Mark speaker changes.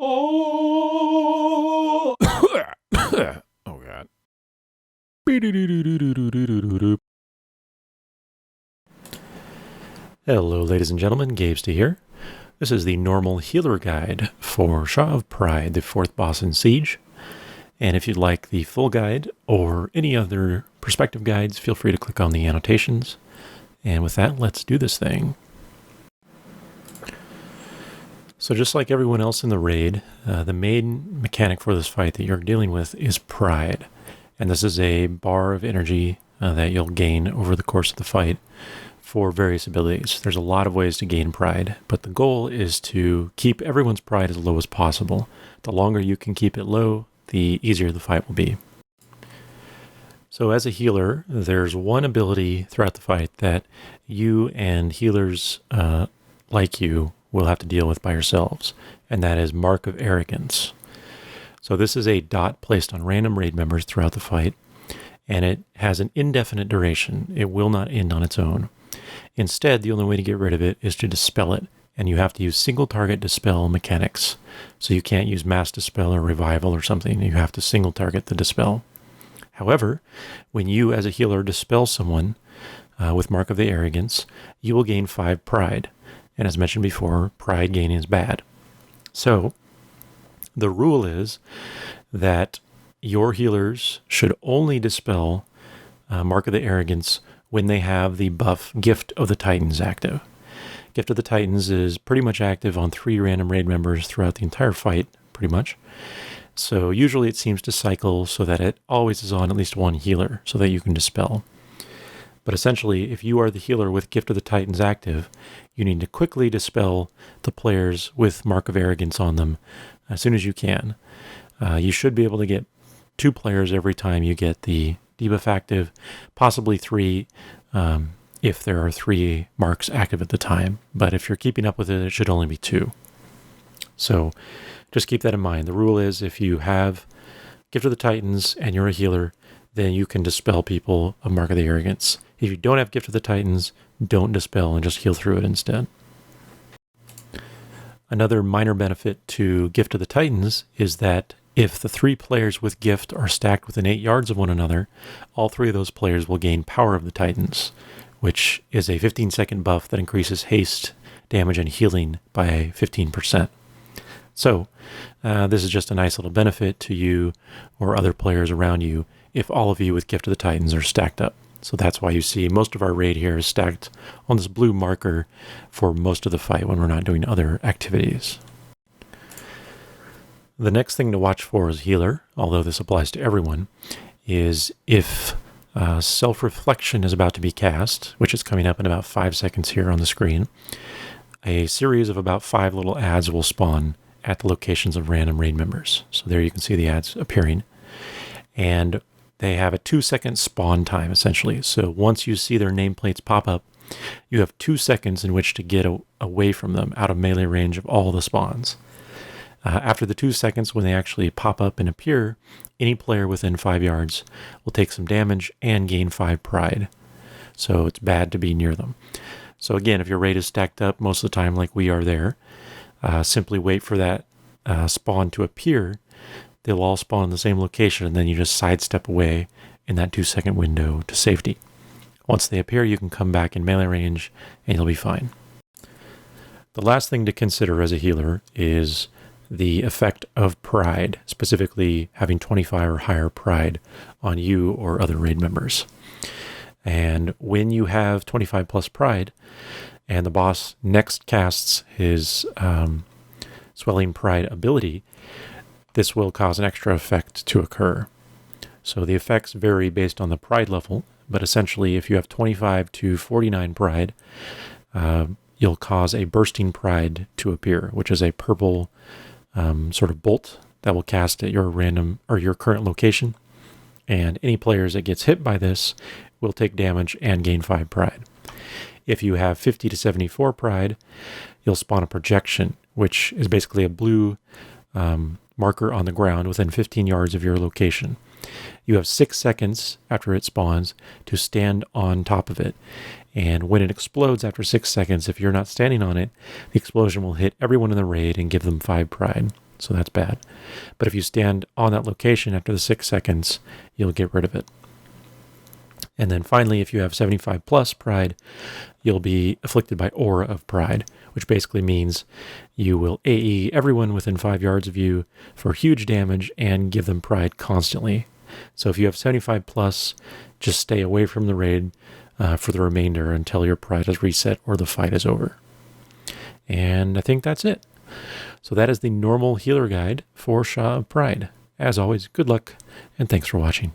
Speaker 1: Oh, oh God. Hello, ladies and gentlemen, Gavesty here. This is the normal healer guide for Shaw of Pride, the fourth boss in Siege. And if you'd like the full guide or any other perspective guides, feel free to click on the annotations. And with that, let's do this thing. So just like everyone else in the raid, the main mechanic for this fight that you're dealing with is Pride. And this is a bar of energy that you'll gain over the course of the fight for various abilities. There's a lot of ways to gain Pride, but the goal is to keep everyone's Pride as low as possible. The longer you can keep it low, the easier the fight will be. So as a healer, there's one ability throughout the fight that you and healers like you will have to deal with by yourselves, and that is Mark of Arrogance. So this is a dot placed on random raid members throughout the fight, and it has an indefinite duration. It will not end on its own. Instead, the only way to get rid of it is to dispel it, and you have to use single target dispel mechanics. So you can't use mass dispel or revival or something. You have to single target the dispel. However, when you as a healer dispel someone with Mark of the Arrogance, you will gain 5 Pride. And as mentioned before, Pride gaining is bad. So the rule is that your healers should only dispel Mark of the Arrogance when they have the buff Gift of the Titans active. Gift of the Titans is pretty much active on 3 random raid members throughout the entire fight, pretty much. So usually it seems to cycle so that it always is on at least one healer so that you can dispel. But essentially, if you are the healer with Gift of the Titans active, you need to quickly dispel the players with Mark of Arrogance on them as soon as you can. You should be able to get 2 players every time you get the debuff active, possibly 3 if there are 3 marks active at the time. But if you're keeping up with it, it should only be 2. So just keep that in mind. The rule is if you have Gift of the Titans and you're a healer, then you can dispel people of Mark of the Arrogance. If you don't have Gift of the Titans, don't dispel and just heal through it instead. Another minor benefit to Gift of the Titans is that if the 3 players with Gift are stacked within 8 yards of one another, all 3 of those players will gain Power of the Titans, which is a 15-second buff that increases haste, damage, and healing by 15%. So this is just a nice little benefit to you or other players around you if all of you with Gift of the Titans are stacked up. So that's why you see most of our raid here is stacked on this blue marker for most of the fight when we're not doing other activities. The next thing to watch for as healer, although this applies to everyone, is if self-reflection is about to be cast, which is coming up in about 5 seconds here on the screen, a series of about 5 little ads will spawn at the locations of random raid members. So there you can see the ads appearing. And they have a 2-second spawn time, essentially. So once you see their nameplates pop up, you have 2 seconds in which to get away from them, out of melee range of all the spawns. After the 2 seconds, when they actually pop up and appear, any player within 5 yards will take some damage and gain 5 Pride. So it's bad to be near them. So again, if your raid is stacked up most of the time like we are there, simply wait for that spawn to appear. They'll all spawn in the same location, and then you just sidestep away in that 2-second window to safety. Once they appear, you can come back in melee range, and you'll be fine. The last thing to consider as a healer is the effect of Pride, specifically having 25 or higher Pride on you or other raid members. And when you have 25 plus Pride, and the boss next casts his Swelling Pride ability, this will cause an extra effect to occur. So the effects vary based on the Pride level, but essentially if you have 25 to 49 Pride, you'll cause a Bursting Pride to appear, which is a purple sort of bolt that will cast at your random or your current location. And any players that gets hit by this will take damage and gain 5 Pride. If you have 50 to 74 Pride, you'll spawn a projection, which is basically a blue marker on the ground within 15 yards of your location. You have 6 seconds after it spawns to stand on top of it. And when it explodes after 6 seconds, if you're not standing on it, the explosion will hit everyone in the raid and give them 5 pride. so that's bad. But if you stand on that location after the 6 seconds, you'll get rid of it. And then finally, if you have 75 plus pride, you'll be afflicted by Aura of Pride, which basically means you will AE everyone within 5 yards of you for huge damage and give them pride constantly. So if you have 75 plus, just stay away from the raid for the remainder until your pride is reset or the fight is over. And I think that's it. So that is the normal healer guide for Sha of Pride. As always, good luck, and thanks for watching.